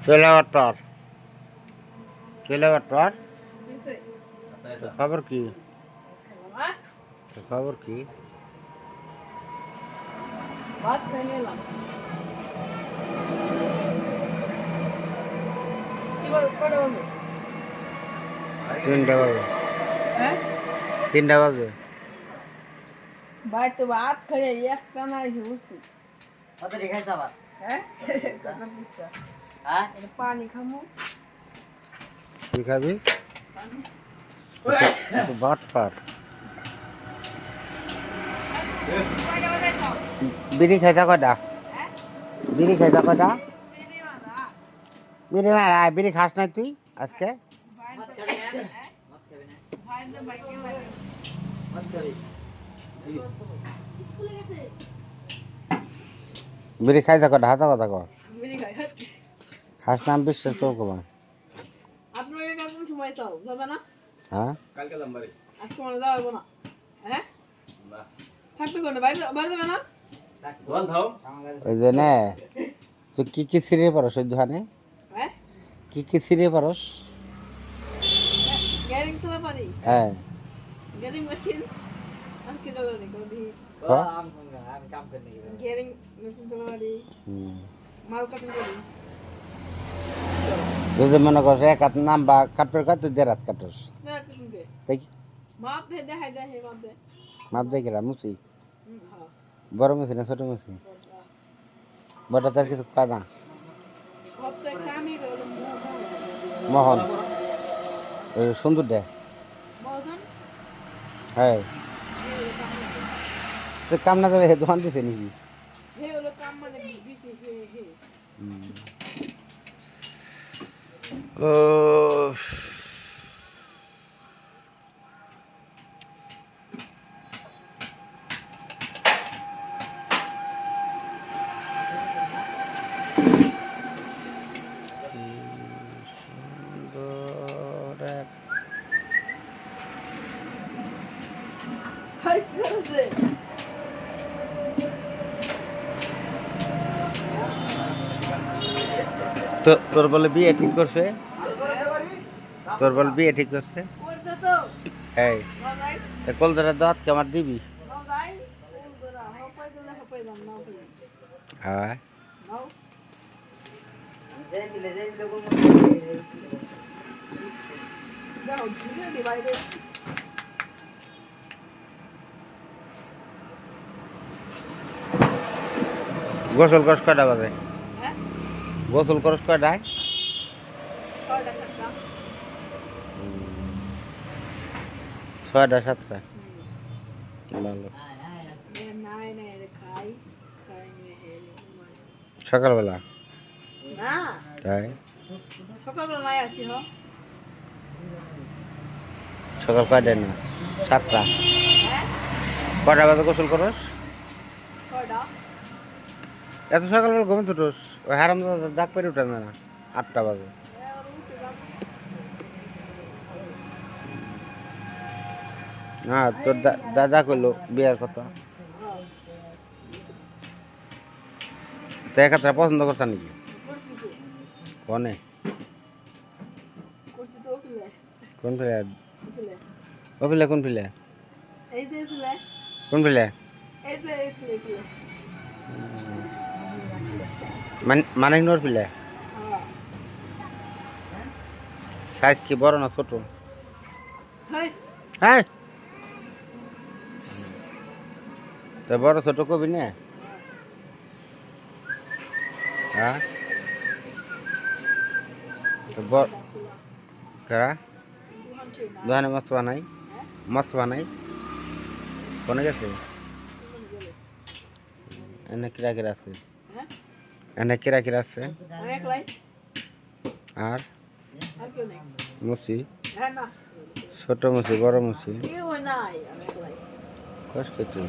চলে আবার তোর খবর কি খবর কি ভাত খেয়ে নিলাম কটা বাজে 3টা বাজে হ্যাঁ 3টা বাজে ভাই তো ভাত খেয়ে একটা না এসে বসছি কত রেখে যাবা হ্যাঁ হ্যাঁ পানি খামো কি খাবি বাট পার বিড়ি খাইতা কয়টা বিড়ি খাইতা কয়টা বিড়ি মারা বিড়ি খাস নাই তুই আজকে মত খাবি না মত খাবি না মত খাবি বিড়ি খাইতা কয়টা হাতা কথা কর বিড়ি খাই খাস নাম বিশ্বাস করো কমা আপনাকে কেমন সময় চাও যাবে না হ্যাঁ কালকে যাম বাড়ি আজকে মানে যাবো না হ্যাঁ না থাকবে কোনে বাইরে বাইরে যাবে না দোকান থাও ওই যে নে তুই কি সিরিয়ে পারস ওই দোকানে হ্যাঁ কি সিরিয়ে পারস গ্যারিং চলা পারি হ্যাঁ গ্যারিং মেশিন আমি কি জানি কোন ও আমি কাম করতে গেলাম গ্যারিং মেশিন চলা পারি মাল কাটিং করি যদি মনে করছে এক হাত নাম বা কাটপের কাট তুই 1.5 হাত কাটস না কিনবে তাই মাপ ভে দেখাই দে হে মাপ দে মাপ দেখে মুসি হ্যাঁ বড় মুসি না ছোট মুসি বড় তার কিছু কর না সবচেয়ে কামই হলো মোহন ওই সুন্দর দে মহজন হ্যাঁ তো কাম না দিলে দোকান দিছে নাকি হে হলো কাম মানে বেশি হে হে ও হাই করছে তোর বলে বিয়ে ঠিক করছে তোর বলে বিয়ে ঠিক করছে করছে তো হ্যাঁ বাবাই তা কলদারা দাঁত কেমন দিবি বাবাই ওরা হপাই দিলে হপাই দাম না হপাই হ্যাঁ নাও যে মিলে কোন যাও ঝুলে দি বাইরে গোসল করস কয়টা বাজে হ্যাঁ গোসল করস কয়টায় 6টা 7টা 6টা 7টা ভালো নাই নাই রে খাই খাই নিয়ে হে সকালবেলা না তাই সকালবেলা নাই আসি হ সকাল কয়টায় না 7টা হ্যাঁ কয়টা বাজে গোসল করস 6টা এত সকালবেলা ঘুমে তুটোস ওই হারাম ডাক পেরে উঠে না 8টা বাজে না তোর দাদা কইলো বিয়ার কথা তো একাত্রা পছন্দ করতা নাকি করছি তো কনে করছি তো ওখানে কোন ফিলে ওখানে ও ফিলে কোন ফিলে এই যে ফিলে কোন ফিলে এই যে এই ফিলে ফিলে মানে নোর ফিলে হ্যাঁ সাইজ কি বড় না ছোট হাই হ্যাঁ তো বড় ছোট কবি না হ্যাঁ তো বড় কারা দোকানে মস্ত বানাই মস্ত বানাই কোনে গেছে এনে কিরা কিরা আছে হ্যাঁ এনে কিরা কিরা আছে আমি একলাই আর আর কেউ নেই মুসি হ্যাঁ না ছোট মুসি বড় মুসি কেউ নাই আমি একলাই কষ্ট তুই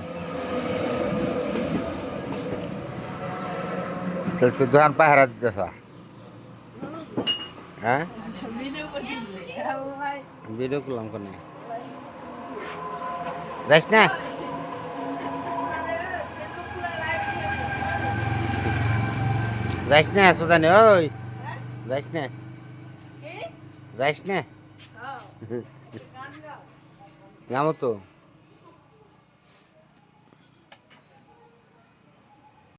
তাহলে তুই দোকান পাহারা দিতেছ হ্যাঁ ভিডিও করতেছি হ্যাঁ ভাই ভিডিও করলাম কোনে যাইস না যাইস না সুদানি ওই যাইস না কি যাইস না হ্যাঁ গান গাও যাবো তো